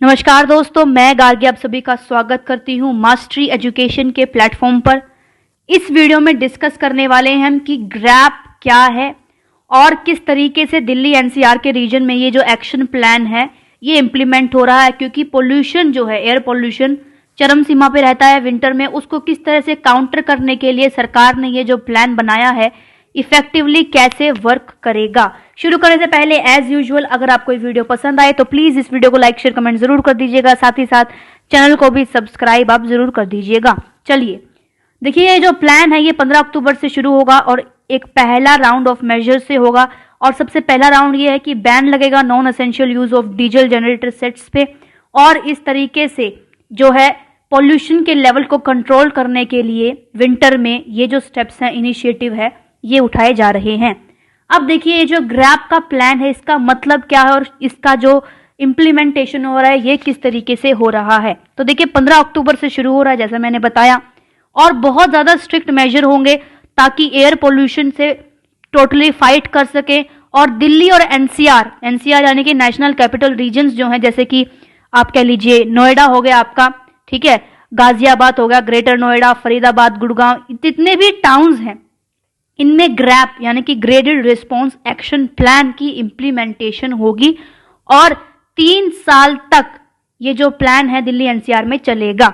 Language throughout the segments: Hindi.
नमस्कार दोस्तों, मैं गार्गी आप सभी का स्वागत करती हूं मास्टरी एजुकेशन के प्लेटफॉर्म पर। इस वीडियो में डिस्कस करने वाले हैं हम कि ग्रैप क्या है और किस तरीके से दिल्ली एनसीआर के रीजन में ये जो एक्शन प्लान है ये इम्प्लीमेंट हो रहा है। क्योंकि पोल्यूशन जो है, एयर पोल्यूशन चरम सीमा पे रहता है विंटर में, उसको किस तरह से काउंटर करने के लिए सरकार ने ये जो प्लान बनाया है इफेक्टिवली कैसे वर्क करेगा। शुरू करने से पहले एज यूजुअल अगर आपको ये वीडियो पसंद आए तो प्लीज इस वीडियो को लाइक शेयर कमेंट जरूर कर दीजिएगा, साथ ही साथ चैनल को भी सब्सक्राइब आप जरूर कर दीजिएगा। चलिए देखिए, ये जो प्लान है ये 15 अक्टूबर से शुरू होगा और एक पहला राउंड ऑफ मेजर से होगा। और सबसे पहला राउंड ये है कि बैन लगेगा non essential use of diesel generator sets पे, और इस तरीके से जो है पॉल्यूशन के लेवल को कंट्रोल करने के लिए विंटर में ये जो स्टेप्स हैं, इनिशिएटिव है, ये उठाए जा रहे हैं। अब देखिए, ये जो ग्रैप का प्लान है इसका मतलब क्या है और इसका जो इम्प्लीमेंटेशन हो रहा है ये किस तरीके से हो रहा है। तो देखिए 15 अक्टूबर से शुरू हो रहा है जैसा मैंने बताया, और बहुत ज्यादा स्ट्रिक्ट मेजर होंगे ताकि एयर पोल्यूशन से टोटली फाइट कर सके। और दिल्ली और एनसीआर यानी कि नेशनल कैपिटल रीजन्स जो हैं, जैसे कि आप कह लीजिए नोएडा हो गया आपका, ठीक है, गाजियाबाद हो गया, ग्रेटर नोएडा, फरीदाबाद, गुड़गांव, जितने भी टाउन्स हैं इनमें ग्रैप यानी कि ग्रेडेड रिस्पॉन्स एक्शन प्लान की इंप्लीमेंटेशन होगी और 3 साल तक ये जो प्लान है दिल्ली एनसीआर में चलेगा।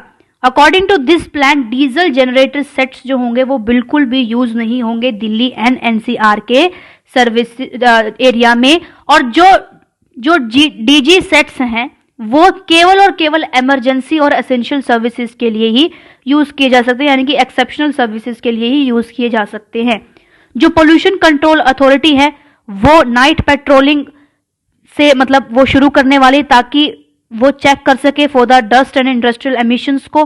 According to this plan diesel generator sets जो होंगे वो बिल्कुल भी यूज नहीं होंगे दिल्ली एंड एनसीआर के सर्विस एरिया में, और जो डीजी सेट्स हैं वो केवल और केवल इमरजेंसी और एसेंशियल सर्विसेज के लिए ही यूज किए जा सकते हैं, यानी कि एक्सेप्शनल सर्विसेज के लिए ही यूज किए जा सकते हैं। जो पोल्यूशन कंट्रोल अथॉरिटी है वो नाइट पेट्रोलिंग से मतलब वो शुरू करने वाली, ताकि वो चेक कर सके for the dust and industrial emissions को,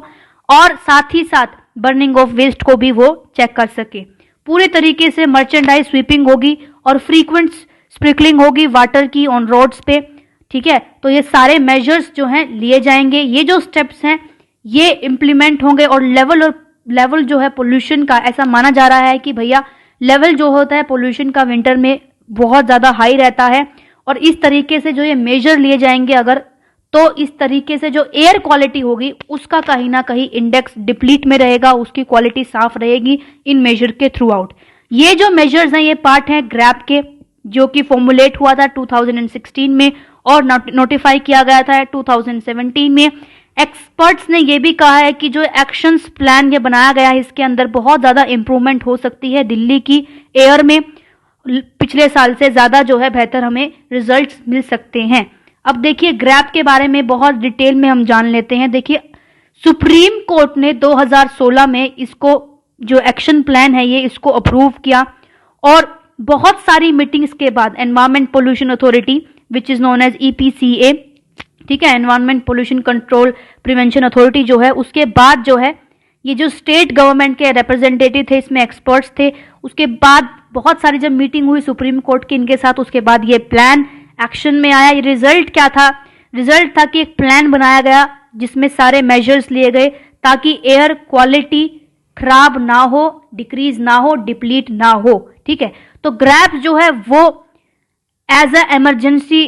और साथ ही साथ बर्निंग ऑफ वेस्ट को भी वो चेक कर सके। पूरे तरीके से मर्चेंडाइज स्वीपिंग होगी और फ्रीक्वेंट स्प्रिंकलिंग होगी वाटर की ऑन रोड्स पे, ठीक है। तो ये सारे मेजर्स जो हैं लिए जाएंगे, ये जो स्टेप्स हैं ये इंप्लीमेंट होंगे। और लेवल जो है पोल्यूशन का, ऐसा माना जा रहा है कि भैया लेवल जो होता है पोल्यूशन का विंटर में बहुत ज्यादा हाई रहता है, और इस तरीके से जो ये मेजर लिए जाएंगे अगर, तो इस तरीके से जो एयर क्वालिटी होगी उसका कहीं ना कहीं इंडेक्स डिप्लीट में रहेगा, उसकी क्वालिटी साफ रहेगी इन मेजर के थ्रू आउट। ये जो मेजर्स हैं ये पार्ट हैं ग्रैप के, जो कि फॉर्मुलेट हुआ था 2016 में और नोटिफाई किया गया था 2017 में। एक्सपर्ट्स ने यह भी कहा है कि जो एक्शंस प्लान ये बनाया गया है इसके अंदर बहुत ज्यादा इंप्रूवमेंट हो सकती है दिल्ली की एयर में, पिछले साल से ज्यादा जो है बेहतर हमें रिजल्ट्स मिल सकते हैं। अब देखिए ग्रैप के बारे में बहुत डिटेल में हम जान लेते हैं। देखिए सुप्रीम कोर्ट ने 2016 में इसको जो एक्शन प्लान है ये इसको अप्रूव किया, और बहुत सारी मीटिंग्स के बाद environment pollution authority which is known as EPCA, ठीक है, environment pollution control prevention authority जो है, उसके बाद जो है ये जो स्टेट गवर्नमेंट के रिप्रेजेंटेटिव थे, इसमें एक्सपर्ट्स थे, उसके बाद बहुत सारी जब मीटिंग हुई सुप्रीम कोर्ट की इनके साथ, उसके बाद ये प्लान एक्शन में आया। ये रिजल्ट क्या था? रिजल्ट था कि एक प्लान बनाया गया जिसमें सारे मेजर्स लिए गए ताकि एयर क्वालिटी खराब ना हो, डिक्रीज ना हो, डिप्लीट ना हो, ठीक है। तो ग्रैप जो है वो एज अ इमरजेंसी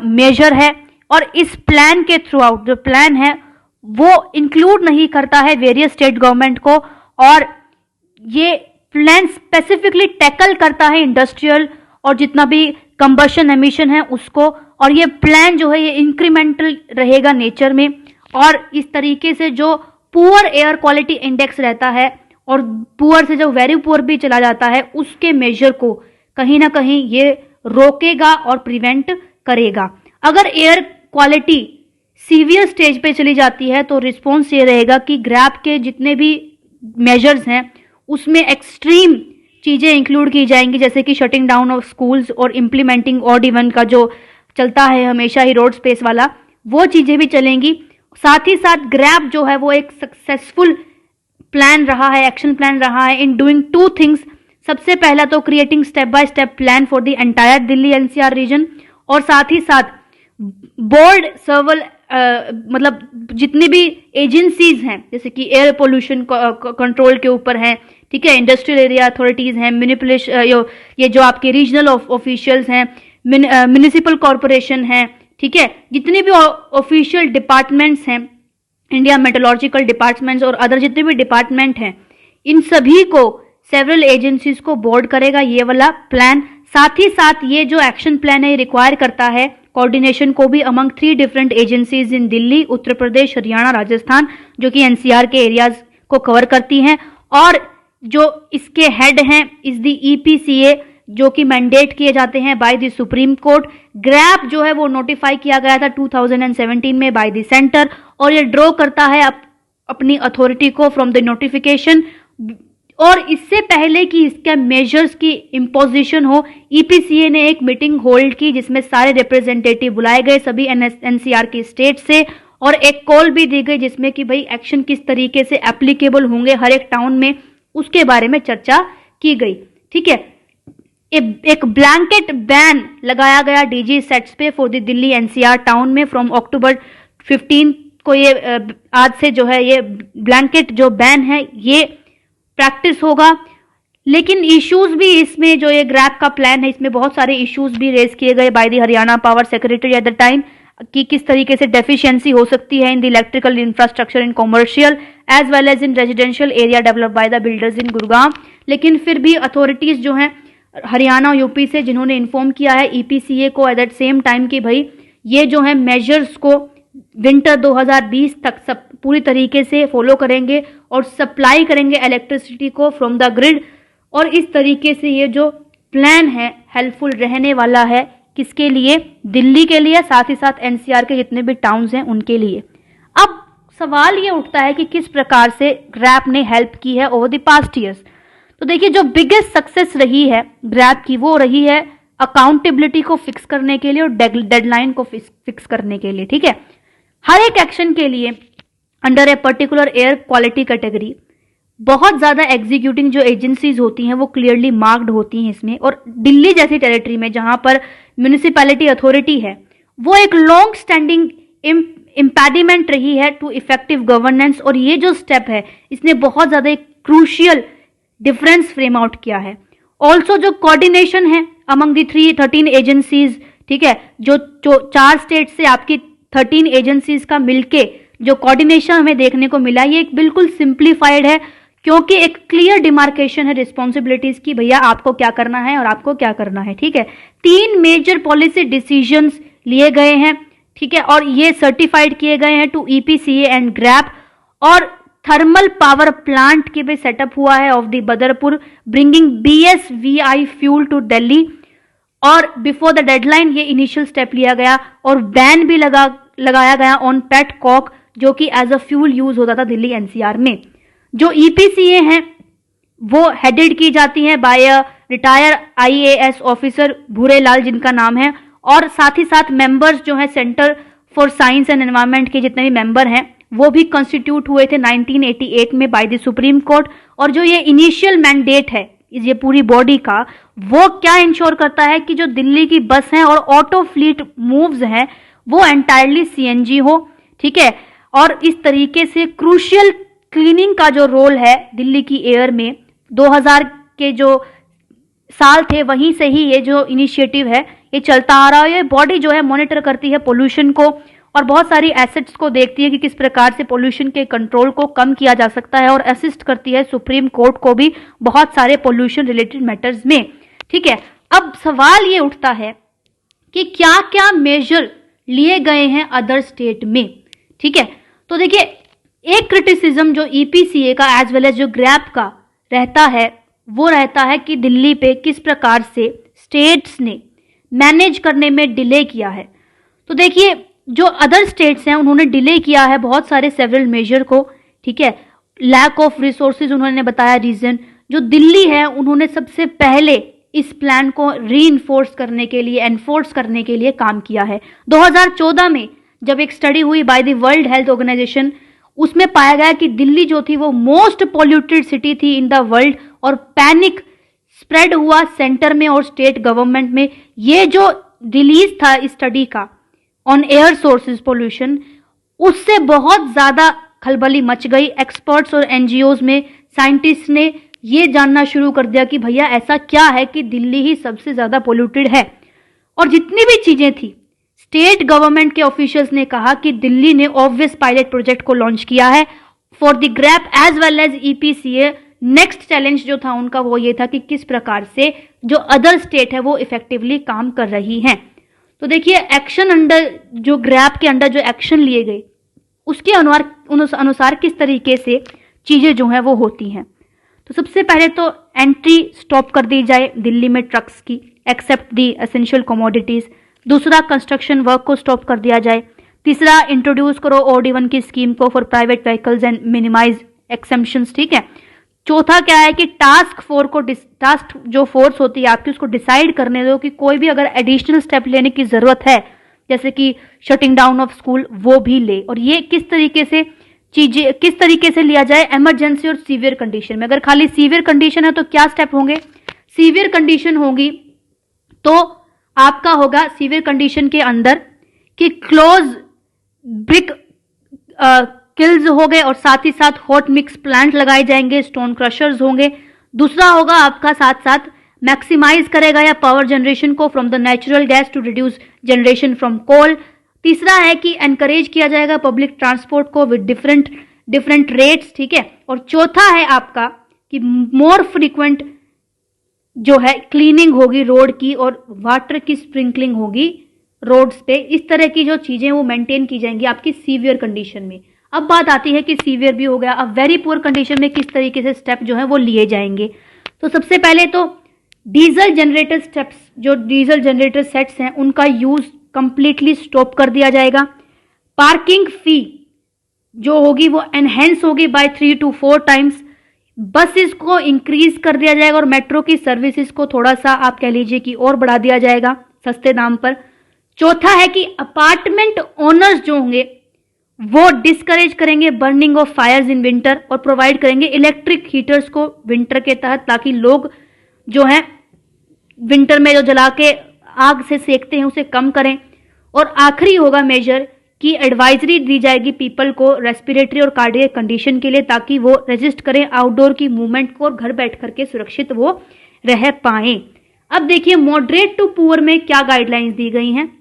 मेजर है, और इस प्लान के थ्रू आउट जो प्लान है वो इंक्लूड नहीं करता है वेरियस स्टेट गवर्नमेंट को, और ये प्लान स्पेसिफिकली टैकल करता है इंडस्ट्रियल और जितना भी कंबशन एमिशन है उसको। और ये प्लान जो है ये इंक्रीमेंटल रहेगा नेचर में, और इस तरीके से जो पुअर एयर क्वालिटी इंडेक्स रहता है और पुअर से जो वेरी पुअर भी चला जाता है उसके मेजर को कहीं ना कहीं ये रोकेगा और प्रिवेंट करेगा। अगर एयर क्वालिटी सीवियर स्टेज पे चली जाती है तो रिस्पॉन्स ये रहेगा कि ग्रैप के जितने भी मेजर्स हैं उसमें एक्सट्रीम चीजें इंक्लूड की जाएंगी, जैसे कि शटिंग डाउन ऑफ स्कूल्स और इम्प्लीमेंटिंग ऑड इवन का जो चलता है हमेशा ही रोड स्पेस वाला, वो चीजें भी चलेंगी। साथ ही साथ ग्रैप जो है वो एक सक्सेसफुल प्लान रहा है, एक्शन प्लान रहा है इन डूइंग 2 थिंग्स। सबसे पहला तो creating step by step plan for the entire Delhi NCR region, और साथ ही साथ बोर्ड सर्वल मतलब जितनी भी एजेंसीज हैं जैसे कि एयर पोल्यूशन कंट्रोल के ऊपर हैं, ठीक है, इंडस्ट्रियल एरिया अथॉरिटीज हैं, ये जो आपके रीजनल ऑफिशियल्स हैं, म्युनिसिपल कॉरपोरेशन हैं, ठीक है, जितने भी ऑफिशियल डिपार्टमेंट्स हैं, इंडिया मेट्रोलॉजिकल डिपार्टमेंट्स और अदर जितने भी डिपार्टमेंट हैं, इन सभी को सेवरल एजेंसीज को बोर्ड करेगा ये वाला प्लान। साथ ही साथ ये जो एक्शन प्लान है ये रिक्वायर करता है कोऑर्डिनेशन को भी among 3 different agencies in Delhi, Uttar Pradesh, Haryana, Rajasthan, जो कि एनसीआर के एरियाज को कवर करती हैं। और जो इसके हेड हैं इज द ईपीसीए, जो कि मैंडेट किए जाते हैं by the supreme court. Grab जो है वो नोटिफाई किया गया था 2017 में बाय द सेंटर, और ये ड्रॉ करता है अपनी अथॉरिटी को फ्रॉम द नोटिफिकेशन। और इससे पहले कि इसके मेजर्स की इम्पोजिशन हो, ईपीसीए ने एक मीटिंग होल्ड की जिसमें सारे रिप्रेजेंटेटिव बुलाए गए सभी एनसीआर की स्टेट से, और एक कॉल भी दी गई जिसमें कि भाई एक्शन किस तरीके से एप्लीकेबल होंगे हर एक टाउन में, उसके बारे में चर्चा की गई। ठीक है, एक ब्लैंकेट बैन लगाया गया डीजी सेट्स पे for the Delhi NCR town में फ्रॉम अक्टूबर 15 को। ये आज से जो है ये ब्लैंकेट जो बैन है ये प्रैक्टिस होगा। लेकिन इश्यूज भी इसमें, जो ये ग्रैप का प्लान है इसमें बहुत सारे इश्यूज भी रेज किए गए by the Haryana power secretary at the time, कि किस तरीके से डेफिशिएंसी हो सकती है in the electrical infrastructure in commercial as well as in residential area develop by the builders in Gurgaon. लेकिन फिर भी अथॉरिटीज जो हैं हरियाणा और यूपी से, जिन्होंने इन्फॉर्म किया है ईपीसीए को एट दैट सेम टाइम कि भाई ये जो है मेजर्स को विंटर 2020 तक सब पूरी तरीके से फॉलो करेंगे और सप्लाई करेंगे इलेक्ट्रिसिटी को फ्रॉम द ग्रिड। और इस तरीके से ये जो प्लान है हेल्पफुल रहने वाला है किसके लिए? दिल्ली के लिए, साथ ही साथ एनसीआर के जितने भी टाउन्स हैं उनके लिए। अब सवाल ये उठता है कि किस प्रकार से ग्रैप ने हेल्प की है ओवर द पास्ट ईयर्स। तो देखिए, जो बिगेस्ट सक्सेस रही है ग्रैप की वो रही है अकाउंटेबिलिटी को फिक्स करने के लिए और डेडलाइन को फिक्स करने के लिए। ठीक है, हर एक एक्शन के लिए under a particular air quality category बहुत ज्यादा एग्जीक्यूटिंग जो एजेंसीज होती हैं वो क्लियरली मार्क्ड होती हैं इसमें। और दिल्ली जैसी टेरिटरी में जहां पर म्यूनिसिपैलिटी अथॉरिटी है वो एक लॉन्ग स्टैंडिंग इम्पैडिमेंट रही है टू इफेक्टिव गवर्नेंस। और ये जो स्टेप है इसने बहुत ज्यादा एक क्रूशियल डिफरेंस फ्रेम आउट किया है। ऑल्सो जो कोऑर्डिनेशन है अमंग दी 13 एजेंसीज, ठीक है, जो 4 स्टेट से आपकी 13 एजेंसीज का मिलके जो कोऑर्डिनेशन हमें देखने को मिला, ये एक बिल्कुल सिंप्लीफाइड है, क्योंकि एक क्लियर डिमार्केशन है रिस्पॉन्सिबिलिटीज की, भैया आपको क्या करना है और आपको क्या करना है। ठीक है, 3 मेजर पॉलिसी डिसीजंस लिए गए हैं, ठीक है, और ये सर्टिफाइड किए गए हैं टू ईपीसीए एंड ग्रैप। और थर्मल पावर प्लांट के भी सेटअप हुआ है of the Badarpur, bringing BSVI fuel to Delhi. और बिफोर द डेडलाइन ये इनिशियल स्टेप लिया गया और बैन भी लगाया गया ऑन पेट कॉक, जो कि एज अ फ्यूल यूज होता था दिल्ली एनसीआर में। जो ईपीसीए हैं वो हेडेड की जाती हैं बाय अ रिटायर IAS ऑफिसर भूरेलाल जिनका नाम है, और साथ ही साथ मेंबर्स जो है centre for science and environment के जितने भी मेंबर हैं वो भी कॉन्स्टिट्यूट हुए थे 1988 में बाय द सुप्रीम कोर्ट। और जो ये इनिशियल मैंडेट है ये पूरी बॉडी का, वो क्या इंश्योर करता है कि जो दिल्ली की बस हैं और ऑटो फ्लीट मूव्स हैं वो एंटायरली CNG हो। ठीक है, और इस तरीके से क्रूशियल क्लीनिंग का जो रोल है दिल्ली की एयर में 2000 के जो साल थे वहीं से ही ये जो इनिशिएटिव है ये चलता आ रहा है। ये बॉडी जो है मॉनिटर करती है पोल्यूशन को और बहुत सारी एसेट्स को देखती है कि किस प्रकार से पोल्यूशन के कंट्रोल को कम किया जा सकता है, और असिस्ट करती है सुप्रीम कोर्ट को भी बहुत सारे पोल्यूशन रिलेटेड मैटर्स में। ठीक है, अब सवाल ये उठता है कि क्या क्या मेजर लिए गए हैं अदर स्टेट में। ठीक है, तो देखिए, एक क्रिटिसिज्म जो ईपीसीए का एज वेल एज जो ग्रैप का रहता है वो रहता है कि दिल्ली पे किस प्रकार से स्टेट्स ने मैनेज करने में डिले किया है। तो देखिए, जो अदर स्टेट्स हैं उन्होंने डिले किया है बहुत सारे सेवरल मेजर को। ठीक है, लैक ऑफ रिसोर्सेज उन्होंने बताया रीजन। जो दिल्ली है उन्होंने सबसे पहले इस प्लान को रीइंफोर्स करने के लिए, एनफोर्स करने के लिए काम किया है। 2014 में जब एक स्टडी हुई by the world health organisation, उसमें पाया गया कि दिल्ली जो थी वो मोस्ट पॉल्यूटेड सिटी थी इन द वर्ल्ड, और पैनिक स्प्रेड हुआ सेंटर में और स्टेट गवर्नमेंट में। ये जो रिलीज था इस स्टडी का ऑन एयर सोर्सेज पोल्यूशन, उससे बहुत ज्यादा खलबली मच गई। एक्सपर्ट्स और NGOs में साइंटिस्ट ने ये जानना शुरू कर दिया कि भैया ऐसा क्या है कि दिल्ली ही सबसे ज्यादा पोल्यूटेड है। और जितनी भी चीजें थी स्टेट गवर्नमेंट के ऑफिशियल्स ने कहा कि दिल्ली ने ऑब्वियस पायलट प्रोजेक्ट को लॉन्च किया है for the GRAP as well as EPCA. Next challenge जो था उनका वो ये था कि किस प्रकार से जो अदर स्टेट है वो इफेक्टिवली काम कर रही हैं। तो देखिए एक्शन अंडर जो ग्रैप के अंडर जो एक्शन लिए गए उसके अनुसार किस तरीके से चीजें जो हैं वो होती हैं। तो सबसे पहले तो एंट्री स्टॉप कर दी जाए दिल्ली में ट्रक्स की एक्सेप्ट दी एसेंशियल कमोडिटीज। दूसरा कंस्ट्रक्शन वर्क को स्टॉप कर दिया जाए। तीसरा इंट्रोड्यूस करो OD1 की स्कीम को for private vehicles and minimize exemptions, ठीक है। चौथा क्या है कि टास्क जो फोर्स होती है आपकी उसको डिसाइड करने दो कि कोई भी अगर एडिशनल स्टेप लेने की जरूरत है जैसे कि शटिंग डाउन ऑफ स्कूल वो भी ले। और ये किस तरीके से लिया जाए इमरजेंसी और सीवियर कंडीशन में। अगर खाली सीवियर कंडीशन है तो क्या स्टेप होंगे, सीवियर कंडीशन होगी तो आपका होगा सीवियर कंडीशन के अंदर कि क्लोज ब्रिक किल्स हो गए और साथ ही साथ हॉट मिक्स प्लांट लगाए जाएंगे, स्टोन क्रशर्स होंगे। दूसरा होगा आपका साथ साथ मैक्सिमाइज करेगा या पावर जनरेशन को from the natural gas to reduce generation from coal. तीसरा है कि एनकरेज किया जाएगा पब्लिक ट्रांसपोर्ट को विद डिफरेंट रेट्स, ठीक है। और चौथा है आपका कि मोर फ्रीक्वेंट जो है क्लीनिंग होगी रोड की और वाटर की स्प्रिंकलिंग होगी रोड्स पे। इस तरह की जो चीजें वो मेंटेन की जाएंगी आपकी सीवियर कंडीशन में। अब बात आती है कि सीवियर भी हो गया, अब वेरी पुअर कंडीशन में किस तरीके से स्टेप जो है वो लिए जाएंगे। तो सबसे पहले तो डीजल जनरेटर स्टेप्स, जो डीजल जनरेटर सेट्स हैं उनका यूज कंप्लीटली स्टॉप कर दिया जाएगा। पार्किंग फी जो होगी वो एनहेंस होगी बाय 3 to 4 टाइम्स। बसेस को इंक्रीज कर दिया जाएगा और मेट्रो की सर्विसेज को थोड़ा सा आप कह लीजिए कि और बढ़ा दिया जाएगा सस्ते दाम पर। चौथा है कि अपार्टमेंट ओनर्स जो होंगे वो डिस्करेज करेंगे burning of fires in winter और प्रोवाइड करेंगे इलेक्ट्रिक हीटर्स को विंटर के तहत, ताकि लोग जो है विंटर में जो जला के आग से सेकते हैं उसे कम करें। और आखिरी होगा मेजर की एडवाइजरी दी जाएगी पीपल को रेस्पिरेटरी और कार्डियक कंडीशन के लिए, ताकि वो रजिस्ट करें आउटडोर की मूवमेंट को और घर बैठ करके सुरक्षित वो रह पाए। अब देखिए मॉडरेट टू पुअर में क्या गाइडलाइंस दी गई हैं।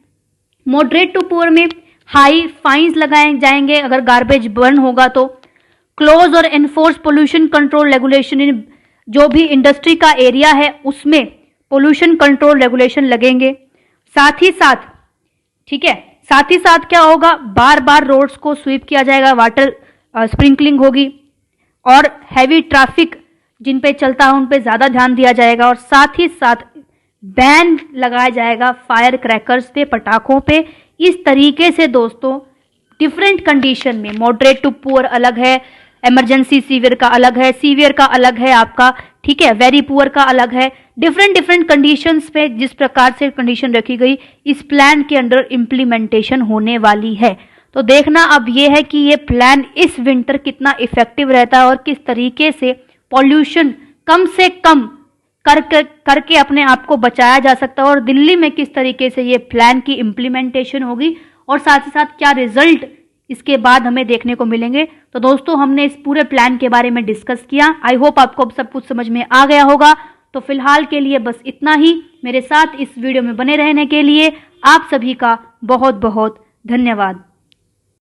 मॉडरेट टू पुअर में हाई फाइन्स लगाए जाएंगे अगर गार्बेज बर्न होगा तो। क्लोज और enforce pollution control regulation in जो भी इंडस्ट्री का एरिया है उसमें पोल्यूशन कंट्रोल रेगुलेशन लगेंगे। साथ ही साथ, ठीक है, साथ ही साथ क्या होगा, बार बार रोड्स को स्वीप किया जाएगा, वाटर स्प्रिंकलिंग होगी और हैवी ट्रैफिक जिन पे चलता है उन पे ज्यादा ध्यान दिया जाएगा। और साथ ही साथ बैन लगाया जाएगा फायर क्रैकर्स पे, पटाखों पे। इस तरीके से दोस्तों डिफरेंट कंडीशन में मॉडरेट टू पुअर अलग है, इमरजेंसी सीवियर का अलग है, सीवियर का अलग है आपका, ठीक है, वेरी पुअर का अलग है। डिफरेंट कंडीशंस पे जिस प्रकार से कंडीशन रखी गई इस प्लान के अंडर इम्प्लीमेंटेशन होने वाली है। तो देखना अब ये है कि ये प्लान इस विंटर कितना इफेक्टिव रहता है और किस तरीके से पॉल्यूशन कम से कम करके अपने आप को बचाया जा सकता है और दिल्ली में किस तरीके से ये प्लान की इम्प्लीमेंटेशन होगी और साथ ही साथ क्या रिजल्ट इसके बाद हमें देखने को मिलेंगे। तो दोस्तों हमने इस पूरे प्लान के बारे में डिस्कस किया। आई होप आपको अब सब कुछ समझ में आ गया होगा। तो फिलहाल के लिए बस इतना ही। मेरे साथ इस वीडियो में बने रहने के लिए आप सभी का बहुत बहुत धन्यवाद।